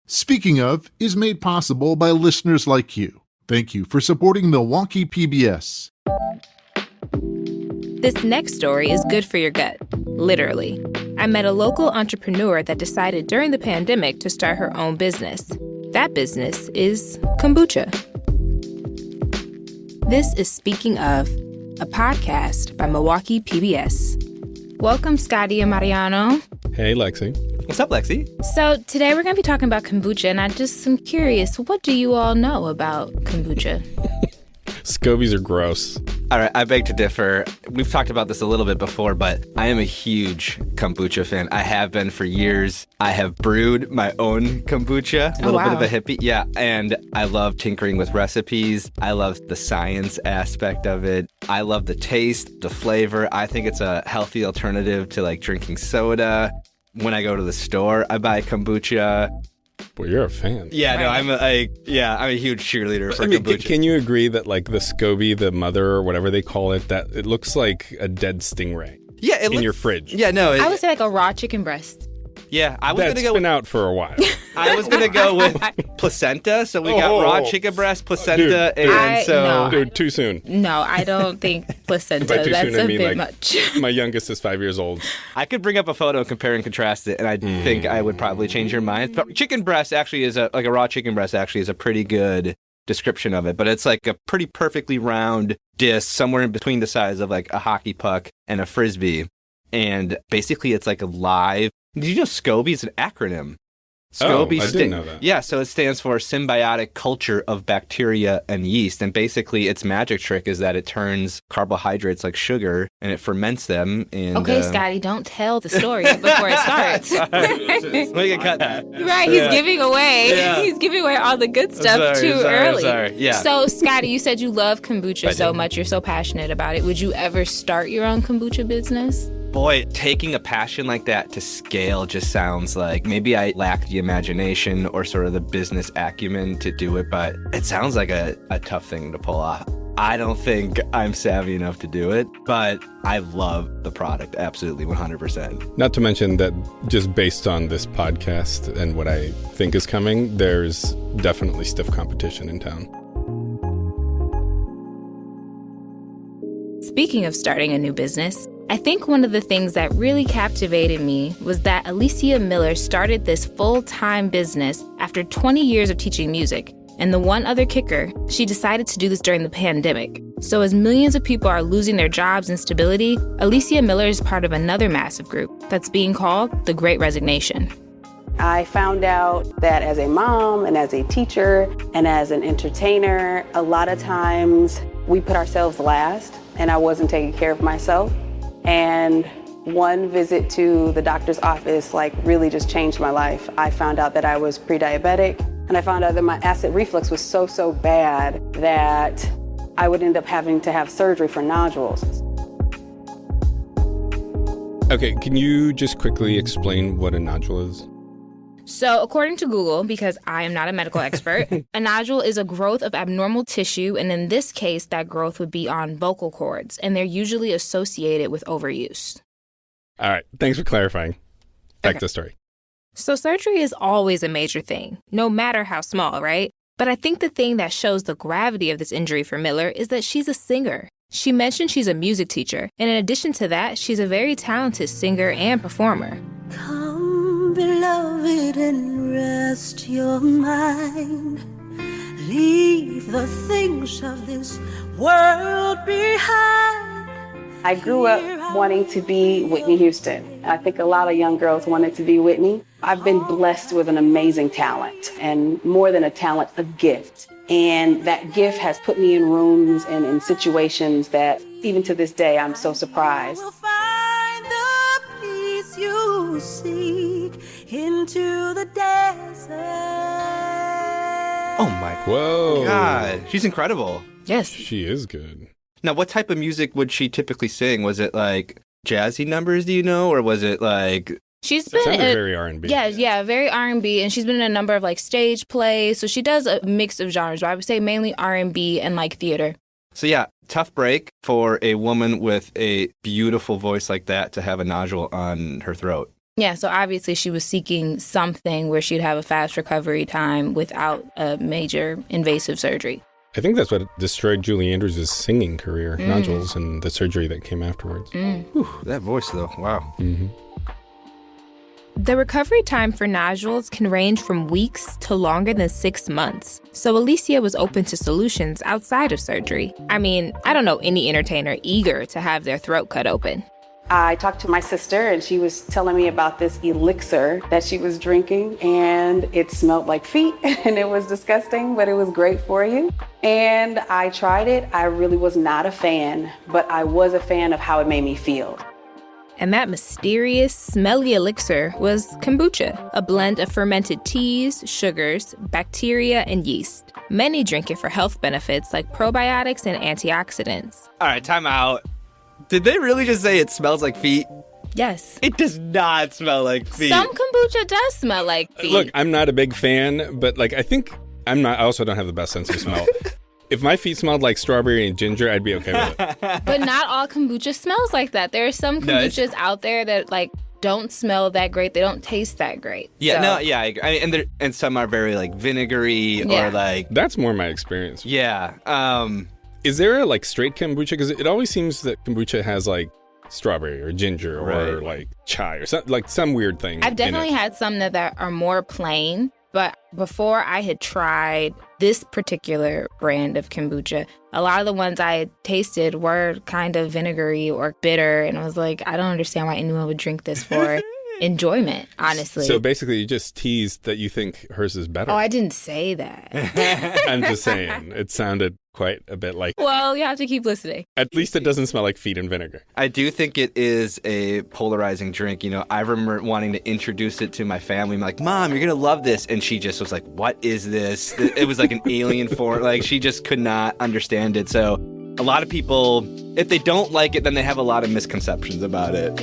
Speaking of is made possible by listeners like you. Thank you for supporting Milwaukee PBS. This next story is good for your gut, literally. I met a local entrepreneur that decided during the pandemic to start her own business. That business is kombucha. This is Speaking of, a podcast by Milwaukee PBS. Welcome, Scotty and Mariano. Hey, Lexi. What's up, Lexi? So today we're going to be talking about kombucha, and I just am curious, what do you all know about kombucha? Scobies are gross. All right, I beg to differ. We've talked about this a little bit before, but I am a huge kombucha fan. I have been for years. I have brewed my own kombucha, a little bit of a hippie. Yeah, and I love tinkering with recipes. I love the science aspect of it. I love the taste, the flavor. I think it's a healthy alternative to like drinking soda. When I go to the store, I buy kombucha. Well, you're a fan. Yeah, no, I'm a huge cheerleader for kombucha. Can you agree that like the SCOBY, the mother or whatever they call it, that it looks like a dead stingray? Yeah, in your fridge. Yeah, no. I would say like a raw chicken breast. Yeah, I was That's gonna go. Been out for a while. I was gonna go with placenta. So we got raw chicken breast, placenta, Dude, too soon. No, I don't think placenta. By too That's soon, I a mean, bit like, much. My youngest is 5 years old. I could bring up a photo, compare and contrast it, and I think I would probably change your mind. But chicken breast actually is a raw chicken breast actually is a pretty good description of it. But it's like a pretty perfectly round disc, somewhere in between the size of like a hockey puck and a frisbee, and basically it's like a live. Did you know SCOBY is an acronym? SCOBY I didn't know that. Yeah, so it stands for Symbiotic Culture of Bacteria and Yeast. And basically, its magic trick is that it turns carbohydrates like sugar and it ferments them. And, okay, Scotty, don't tell the story before it starts. We can cut that. Right, he's giving away. Yeah. He's giving away all the good stuff too early. Sorry. Yeah. So, Scotty, you said you love kombucha so much. You're so passionate about it. Would you ever start your own kombucha business? Boy, taking a passion like that to scale just sounds like maybe I lack the imagination or sort of the business acumen to do it, but it sounds like a tough thing to pull off. I don't think I'm savvy enough to do it, but I love the product, absolutely, 100%. Not to mention that just based on this podcast and what I think is coming, there's definitely stiff competition in town. Speaking of starting a new business, I think one of the things that really captivated me was that Alicia Miller started this full-time business after 20 years of teaching music. And the one other kicker, she decided to do this during the pandemic. So as millions of people are losing their jobs and stability, Alicia Miller is part of another massive group that's being called the Great Resignation. I found out that as a mom and as a teacher and as an entertainer, a lot of times we put ourselves last, and I wasn't taking care of myself. And one visit to the doctor's office really just changed my life. I found out that I was pre-diabetic, and I found out that my acid reflux was so bad that I would end up having to have surgery for nodules. Okay, can you just quickly explain what a nodule is? So according to Google, because I am not a medical expert, a nodule is a growth of abnormal tissue, and in this case, that growth would be on vocal cords, and they're usually associated with overuse. All right, thanks for clarifying. Back to the story. So surgery is always a major thing, no matter how small, right? But I think the thing that shows the gravity of this injury for Miller is that she's a singer. She mentioned she's a music teacher, and in addition to that, she's a very talented singer and performer. Come, beloved, and rest your mind. Leave the things of this world behind. I grew up wanting to be Whitney Houston. I think a lot of young girls wanted to be Whitney. I've been blessed with an amazing talent, and more than a talent, a gift. And that gift has put me in rooms and in situations that even to this day, I'm so surprised. We'll find the peace you seek into the desert. Oh my God, she's incredible. Yes. She is good. Now, what type of music would she typically sing? Was it like jazzy numbers, do you know? Or was it like... She's been very R&B. Yeah, very R&B, and she's been in a number of stage plays. So she does a mix of genres, but I would say mainly R&B and theater. So yeah, tough break for a woman with a beautiful voice like that to have a nodule on her throat. Yeah, so obviously she was seeking something where she'd have a fast recovery time without a major invasive surgery. I think that's what destroyed Julie Andrews' singing career, nodules and the surgery that came afterwards. Whew, that voice, though. Wow. Mm-hmm. The recovery time for nodules can range from weeks to longer than 6 months. So Alicia was open to solutions outside of surgery. I mean, I don't know any entertainer eager to have their throat cut open. I talked to my sister and she was telling me about this elixir that she was drinking, and it smelled like feet and it was disgusting, but it was great for you. And I tried it. I really was not a fan, but I was a fan of how it made me feel. And that mysterious, smelly elixir was kombucha, a blend of fermented teas, sugars, bacteria, and yeast. Many drink it for health benefits like probiotics and antioxidants. All right, time out. Did they really just say it smells like feet? Yes. It does not smell like feet. Some kombucha does smell like feet. Look, I'm not a big fan, but I think I also don't have the best sense of smell. If my feet smelled like strawberry and ginger, I'd be okay with it. But not all kombucha smells like that. There are some kombuchas out there that don't smell that great. They don't taste that great. Yeah, so. no, yeah, I agree. And some are very vinegary or That's more my experience. Yeah. Is there a straight kombucha? Because it always seems that kombucha has strawberry or ginger or chai or some weird thing. I've definitely had some that are more plain, but before I had tried this particular brand of kombucha, a lot of the ones I had tasted were kind of vinegary or bitter, and I was like, I don't understand why anyone would drink this for enjoyment, honestly. So basically you just teased that you think hers is better. Oh, I didn't say that. I'm just saying, it sounded quite a bit like... Well, you have to keep listening. At least it doesn't smell like feet and vinegar. I do think it is a polarizing drink. I remember wanting to introduce it to my family. I'm like, Mom, you're going to love this. And she just was like, what is this? It was like an alien form. She just could not understand it. So a lot of people, if they don't like it, then they have a lot of misconceptions about it.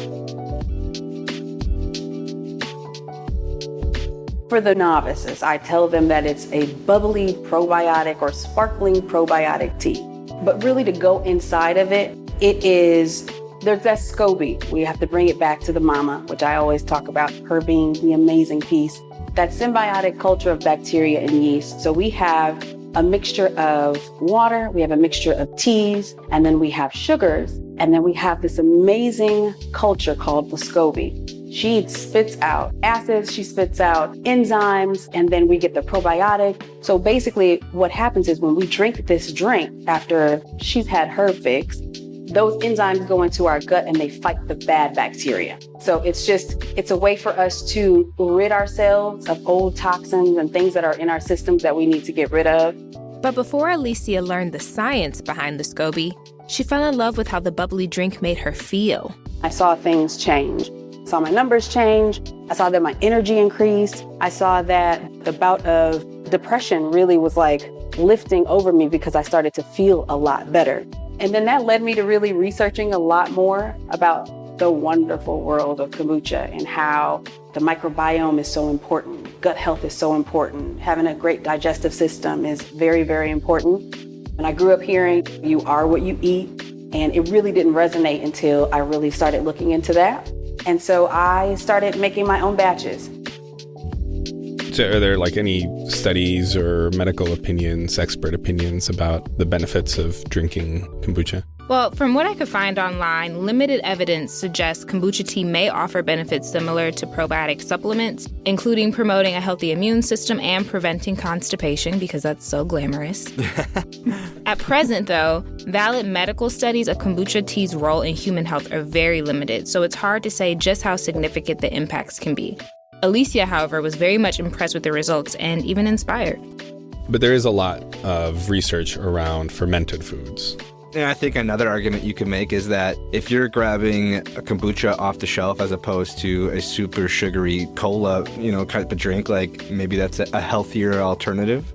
For the novices, I tell them that it's a bubbly probiotic or sparkling probiotic tea. But really to go inside of it, there's that SCOBY. We have to bring it back to the mama, which I always talk about, her being the amazing piece. That symbiotic culture of bacteria and yeast. So we have a mixture of water, we have a mixture of teas, and then we have sugars, and then we have this amazing culture called the SCOBY. She spits out acids, she spits out enzymes, and then we get the probiotic. So basically what happens is when we drink this drink after she's had her fix, those enzymes go into our gut and they fight the bad bacteria. So it's a way for us to rid ourselves of old toxins and things that are in our systems that we need to get rid of. But before Alicia learned the science behind the SCOBY, she fell in love with how the bubbly drink made her feel. I saw things change. I saw my numbers change. I saw that my energy increased. I saw that the bout of depression really was lifting over me because I started to feel a lot better. And then that led me to really researching a lot more about the wonderful world of kombucha and how the microbiome is so important. Gut health is so important. Having a great digestive system is very, very important. And I grew up hearing, you are what you eat. And it really didn't resonate until I really started looking into that. And so I started making my own batches. So are there any studies or medical opinions, expert opinions about the benefits of drinking kombucha? Well, from what I could find online, limited evidence suggests kombucha tea may offer benefits similar to probiotic supplements, including promoting a healthy immune system and preventing constipation, because that's so glamorous. At present, though, valid medical studies of kombucha tea's role in human health are very limited, so it's hard to say just how significant the impacts can be. Alicia, however, was very much impressed with the results and even inspired. But there is a lot of research around fermented foods. And I think another argument you can make is that if you're grabbing a kombucha off the shelf as opposed to a super sugary cola, type of drink, maybe that's a healthier alternative.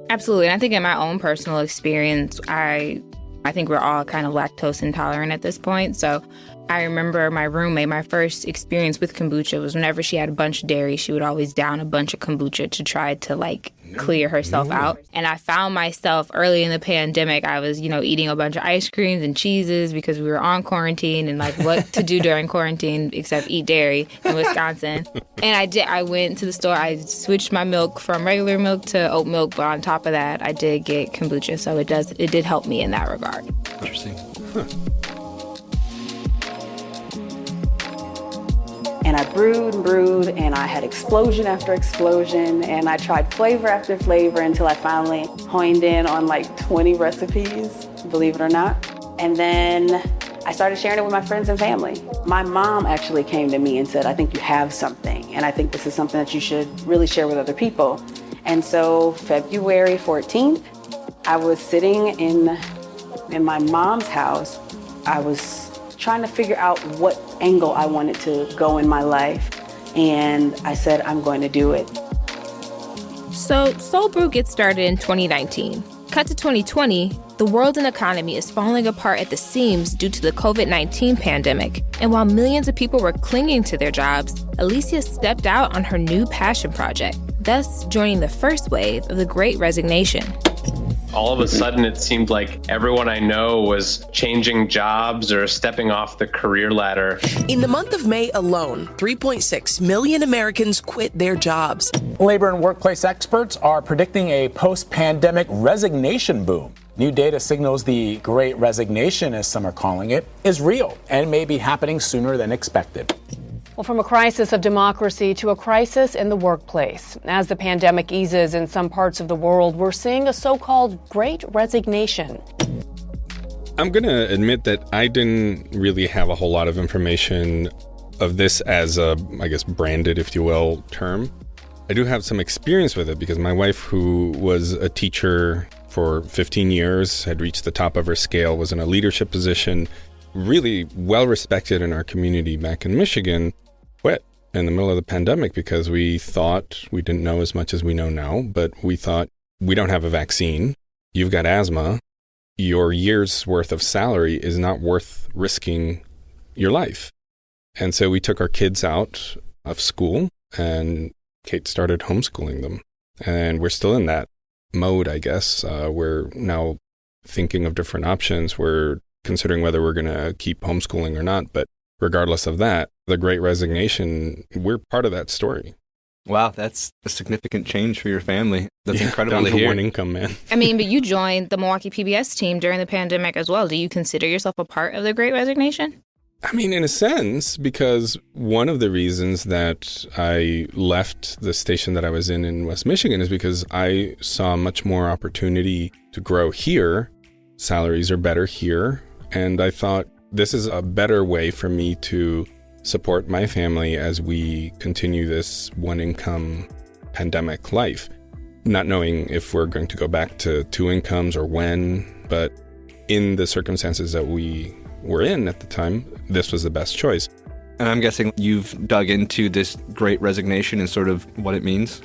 Absolutely. And I think in my own personal experience, I think we're all kind of lactose intolerant at this point. So I remember my roommate, my first experience with kombucha was whenever she had a bunch of dairy, she would always down a bunch of kombucha to try to clear herself out. And I found myself early in the pandemic, I was, eating a bunch of ice creams and cheeses because we were on quarantine and what to do during quarantine except eat dairy in Wisconsin. And I went to the store, I switched my milk from regular milk to oat milk, but on top of that, I did get kombucha. So it did help me in that regard. Interesting. Huh. And I brewed and brewed, and I had explosion after explosion, and I tried flavor after flavor until I finally honed in on 20 recipes, believe it or not. And then I started sharing it with my friends and family. My mom actually came to me and said, I think you have something, and I think this is something that you should really share with other people. And so February 14th, I was sitting in my mom's house. I was trying to figure out what angle I wanted to go in my life. And I said, I'm going to do it. So Soul Brew gets started in 2019. Cut to 2020, the world and economy is falling apart at the seams due to the COVID-19 pandemic. And while millions of people were clinging to their jobs, Alicia stepped out on her new passion project, thus joining the first wave of the Great Resignation. All of a sudden, it seemed like everyone I know was changing jobs or stepping off the career ladder. In the month of May alone, 3.6 million Americans quit their jobs. Labor and workplace experts are predicting a post-pandemic resignation boom. New data signals the Great Resignation, as some are calling it, is real and may be happening sooner than expected. Well, from a crisis of democracy to a crisis in the workplace. As the pandemic eases in some parts of the world, we're seeing a so-called Great Resignation. I'm going to admit that I didn't really have a whole lot of information of this as a, branded, if you will, term. I do have some experience with it because my wife, who was a teacher for 15 years, had reached the top of her scale, was in a leadership position, really well respected in our community back in Michigan, quit in the middle of the pandemic because we thought we didn't know as much as we know now, but we thought we don't have a vaccine. You've got asthma. Your year's worth of salary is not worth risking your life. And so we took our kids out of school and Kate started homeschooling them. And we're still in that mode, I guess. We're now thinking of different options. We're considering whether we're going to keep homeschooling or not. But regardless of that, the Great Resignation, we're part of that story. Wow, that's a significant change for your family. That's incredible to down hear. One income, man. But you joined the Milwaukee PBS team during the pandemic as well. Do you consider yourself a part of the Great Resignation? In a sense, because one of the reasons that I left the station that I was in West Michigan is because I saw much more opportunity to grow here. Salaries are better here. And I thought this is a better way for me to support my family as we continue this one income pandemic life. Not knowing if we're going to go back to two incomes or when, but in the circumstances that we were in at the time, this was the best choice. And I'm guessing you've dug into this Great Resignation and sort of what it means?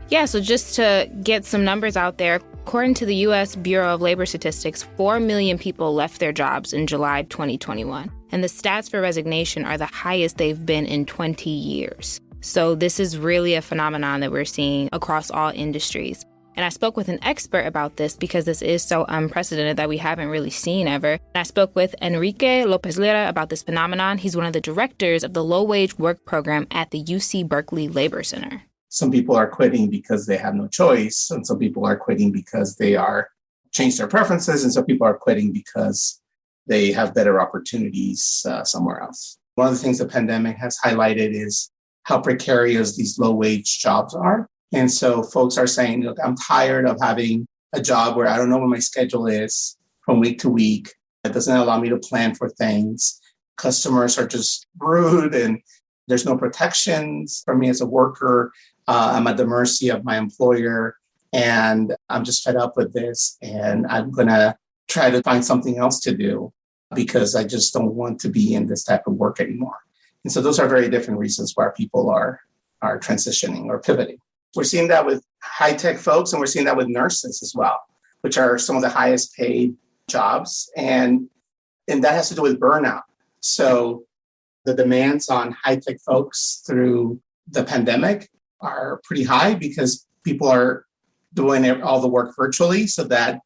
Yeah, so just to get some numbers out there, according to the U.S. Bureau of Labor Statistics, 4 million people left their jobs in July 2021. And the stats for resignation are the highest they've been in 20 years. So this is really a phenomenon that we're seeing across all industries. And I spoke with an expert about this because this is so unprecedented that we haven't really seen ever. And I spoke with Enrique Lopez Lira about this phenomenon. He's one of the directors of the low-wage work program at the UC Berkeley Labor Center. Some people are quitting because they have no choice, and some people are quitting because they are changed their preferences, and some people are quitting because they have better opportunities somewhere else. One of the things the pandemic has highlighted is how precarious these low-wage jobs are. And so folks are saying, look, I'm tired of having a job where I don't know what my schedule is from week to week. It doesn't allow me to plan for things. Customers are just rude and there's no protections for me as a worker. I'm at the mercy of my employer and I'm just fed up with this. And I'm going to try to find something else to do because I just don't want to be in this type of work anymore. And so those are very different reasons why people are transitioning or pivoting. We're seeing that with high-tech folks, and we're seeing that with nurses as well, which are some of the highest paid jobs. And that has to do with burnout. So The demands on high-tech folks through the pandemic are pretty high because people are doing all the work virtually. So that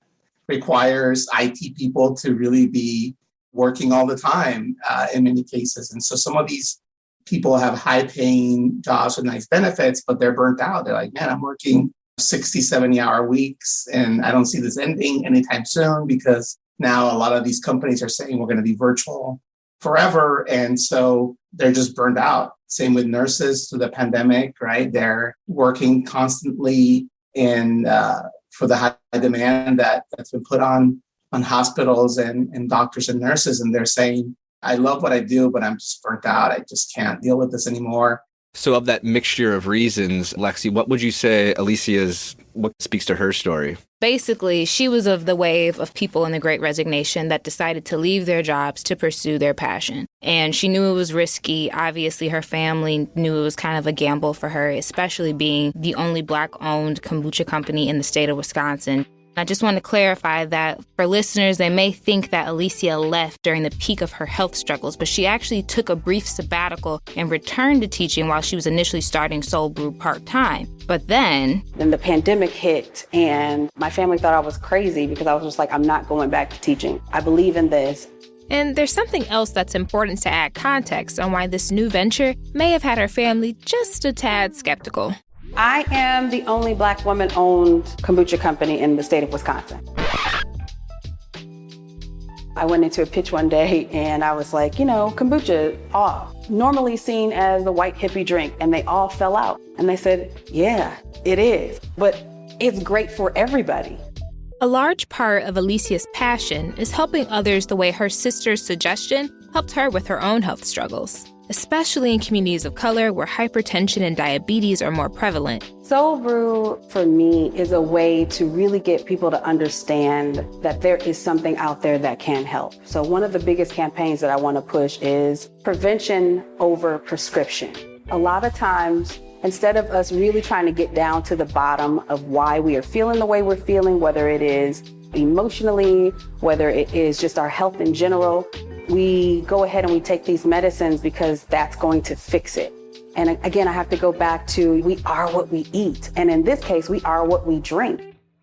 requires IT people to really be working all the time in many cases. And so some of these people have high-paying jobs with nice benefits, but they're burnt out. They're like, man, I'm working 60, 70-hour weeks, and I don't see this ending anytime soon because now a lot of these companies are saying we're going to be virtual forever. And so they're just burned out. Same with nurses through the pandemic, right? They're working constantly for the high demand that's been put on hospitals and doctors and nurses. And they're saying, I love what I do, but I'm just burnt out. I just can't deal with this anymore. So of that mixture of reasons, Lexi, what would you say what speaks to her story? Basically, she was of the wave of people in the Great Resignation that decided to leave their jobs to pursue their passion. And she knew it was risky. Obviously, her family knew it was kind of a gamble for her, especially being the only Black-owned kombucha company in the state of Wisconsin. I just want to clarify that for listeners, they may think that Alicia left during the peak of her health struggles, but she actually took a brief sabbatical and returned to teaching while she was initially starting Soul Brew part-time. But then the pandemic hit, and my family thought I was crazy because I was just like, I'm not going back to teaching. I believe in this. And there's something else that's important to add context on why this new venture may have had her family just a tad skeptical. I am the only Black woman-owned kombucha company in the state of Wisconsin. I went into a pitch one day and I was like, kombucha, normally seen as the white hippie drink, and they all fell out. And they said, yeah, it is, but it's great for everybody. A large part of Alicia's passion is helping others the way her sister's suggestion helped her with her own health struggles, especially in communities of color where hypertension and diabetes are more prevalent. Soul Brew, for me, is a way to really get people to understand that there is something out there that can help. So one of the biggest campaigns that I want to push is prevention over prescription. A lot of times, instead of us really trying to get down to the bottom of why we are feeling the way we're feeling, whether it is emotionally, whether it is just our health in general, we go ahead and we take these medicines because that's going to fix it. And again, I have to go back to we are what we eat. And in this case, we are what we drink.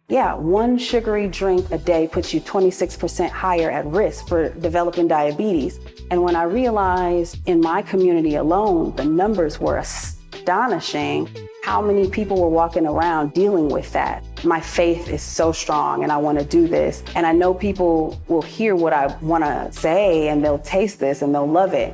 Yeah, one sugary drink a day puts you 26% higher at risk for developing diabetes. And when I realized in my community alone, the numbers were astonishing, how many people were walking around dealing with that. My faith is so strong and I want to do this. And I know people will hear what I want to say and they'll taste this and they'll love it.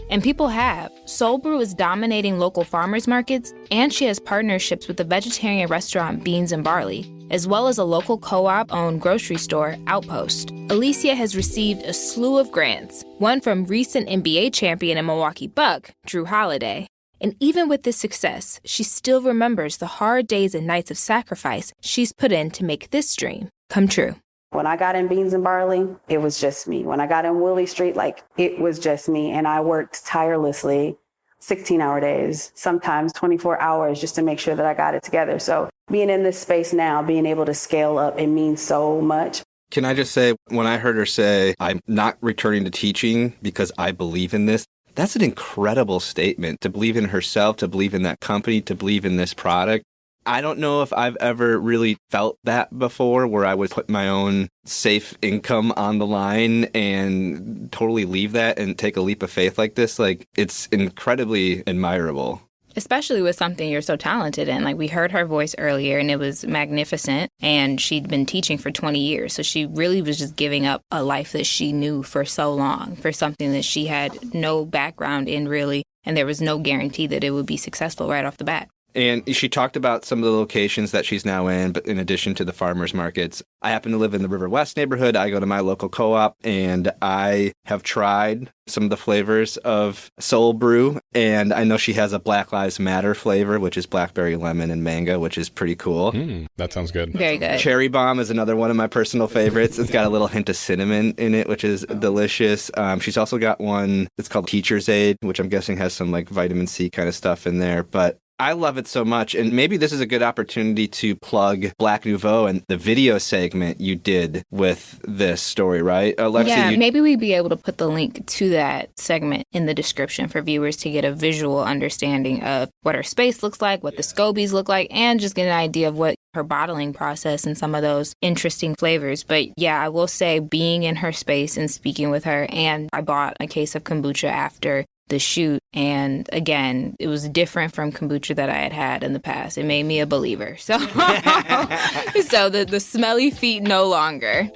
And people have. Soul Brew is dominating local farmers markets, and she has partnerships with the vegetarian restaurant Beans and Barley, as well as a local co-op-owned grocery store, Outpost. Alicia has received a slew of grants, one from recent NBA champion and Milwaukee Buck, Drew Holiday. And even with this success, she still remembers the hard days and nights of sacrifice she's put in to make this dream come true. When I got in Beans and Barley, it was just me. When I got in Willie Street, it was just me. And I worked tirelessly, 16-hour days, sometimes 24 hours just to make sure that I got it together. So being in this space now, being able to scale up, it means so much. Can I just say, when I heard her say, I'm not returning to teaching because I believe in this, that's an incredible statement, to believe in herself, to believe in that company, to believe in this product. I don't know if I've ever really felt that before, where I would put my own safe income on the line and totally leave that and take a leap of faith like this. It's incredibly admirable. Especially with something you're so talented in. We heard her voice earlier and it was magnificent, and she'd been teaching for 20 years. So she really was just giving up a life that she knew for so long for something that she had no background in really, and there was no guarantee that it would be successful right off the bat. And she talked about some of the locations that she's now in, but in addition to the farmers markets. I happen to live in the River West neighborhood. I go to my local co-op, and I have tried some of the flavors of Soul Brew. And I know she has a Black Lives Matter flavor, which is blackberry, lemon, and mango, which is pretty cool. That sounds good. Very good. Cherry Bomb is another one of my personal favorites. It's got a little hint of cinnamon in it, which is delicious. She's also got one that's called Teacher's Aid, which I'm guessing has some vitamin C kind of stuff in there. But I love it so much. And maybe this is a good opportunity to plug Black Nouveau and the video segment you did with this story, right? Lexi, maybe we'd be able to put the link to that segment in the description for viewers to get a visual understanding of what her space looks like, what the scobies look like, and just get an idea of what her bottling process and some of those interesting flavors. But yeah, I will say being in her space and speaking with her, and I bought a case of kombucha after the shoot. And again, it was different from kombucha that I had had in the past. It made me a believer. So, so the smelly feet no longer.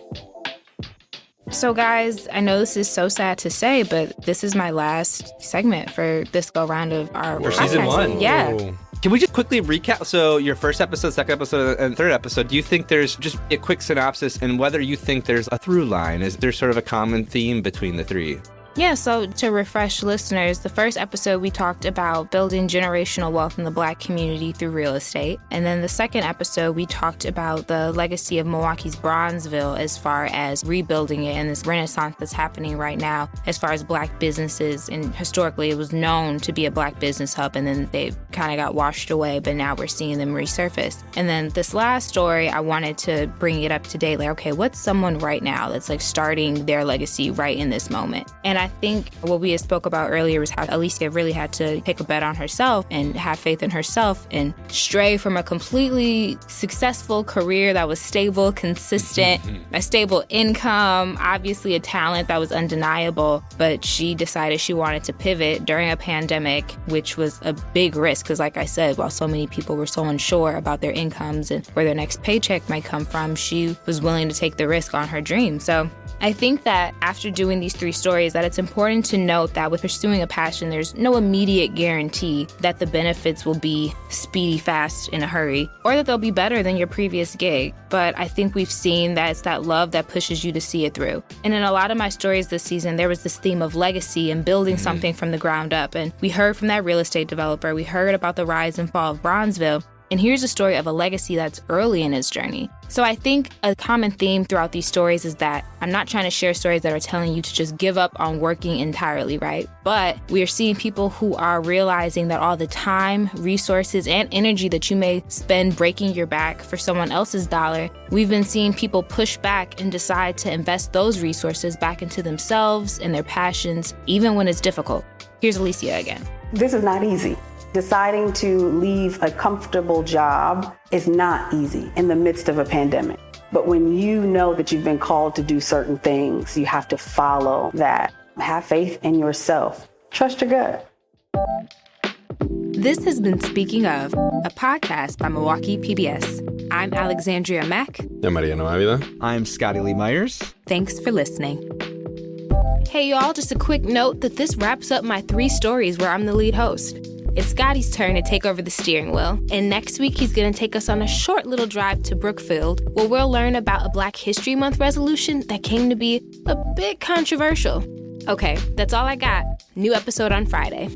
So guys, I know this is so sad to say, but this is my last segment for this go round of our for season 1. Yeah. Whoa. Can we just quickly recap? So your first episode, second episode, and third episode, do you think there's just a quick synopsis and whether you think there's a through line? Is there sort of a common theme between the three? Yeah, so to refresh listeners, the first episode we talked about building generational wealth in the Black community through real estate. And then the second episode, we talked about the legacy of Milwaukee's Bronzeville as far as rebuilding it and this renaissance that's happening right now as far as Black businesses. And historically, it was known to be a Black business hub, and then they kind of got washed away, but now we're seeing them resurface. And then this last story, I wanted to bring it up to date. Like, okay, what's someone right now that's like starting their legacy right in this moment? And I think what we had spoke about earlier was how Alicia really had to take a bet on herself and have faith in herself and stray from a completely successful career that was stable, consistent, a stable income, obviously a talent that was undeniable. But she decided she wanted to pivot during a pandemic, which was a big risk because, like I said, while so many people were so unsure about their incomes and where their next paycheck might come from, she was willing to take the risk on her dream. So I think that after doing these 3 stories, that it's important to note that with pursuing a passion, there's no immediate guarantee that the benefits will be speedy, fast, in a hurry, or that they'll be better than your previous gig. But I think we've seen that it's that love that pushes you to see it through. And in a lot of my stories this season, there was this theme of legacy and building something from the ground up. And we heard from that real estate developer. We heard about the rise and fall of Bronzeville. And here's a story of a legacy that's early in its journey. So I think a common theme throughout these stories is that I'm not trying to share stories that are telling you to just give up on working entirely, right? But we are seeing people who are realizing that all the time, resources, and energy that you may spend breaking your back for someone else's dollar, we've been seeing people push back and decide to invest those resources back into themselves and their passions, even when it's difficult. Here's Alicia again. This is not easy. Deciding to leave a comfortable job is not easy in the midst of a pandemic. But when you know that you've been called to do certain things, you have to follow that. Have faith in yourself. Trust your gut. This has been Speaking Of, a podcast by Milwaukee PBS. I'm Alexandria Mack. I'm Mariano Avila. I'm Scotty Lee Myers. Thanks for listening. Hey y'all, just a quick note that this wraps up my 3 stories where I'm the lead host. It's Scotty's turn to take over the steering wheel, and next week he's going to take us on a short little drive to Brookfield, where we'll learn about a Black History Month resolution that came to be a bit controversial. Okay, that's all I got. New episode on Friday.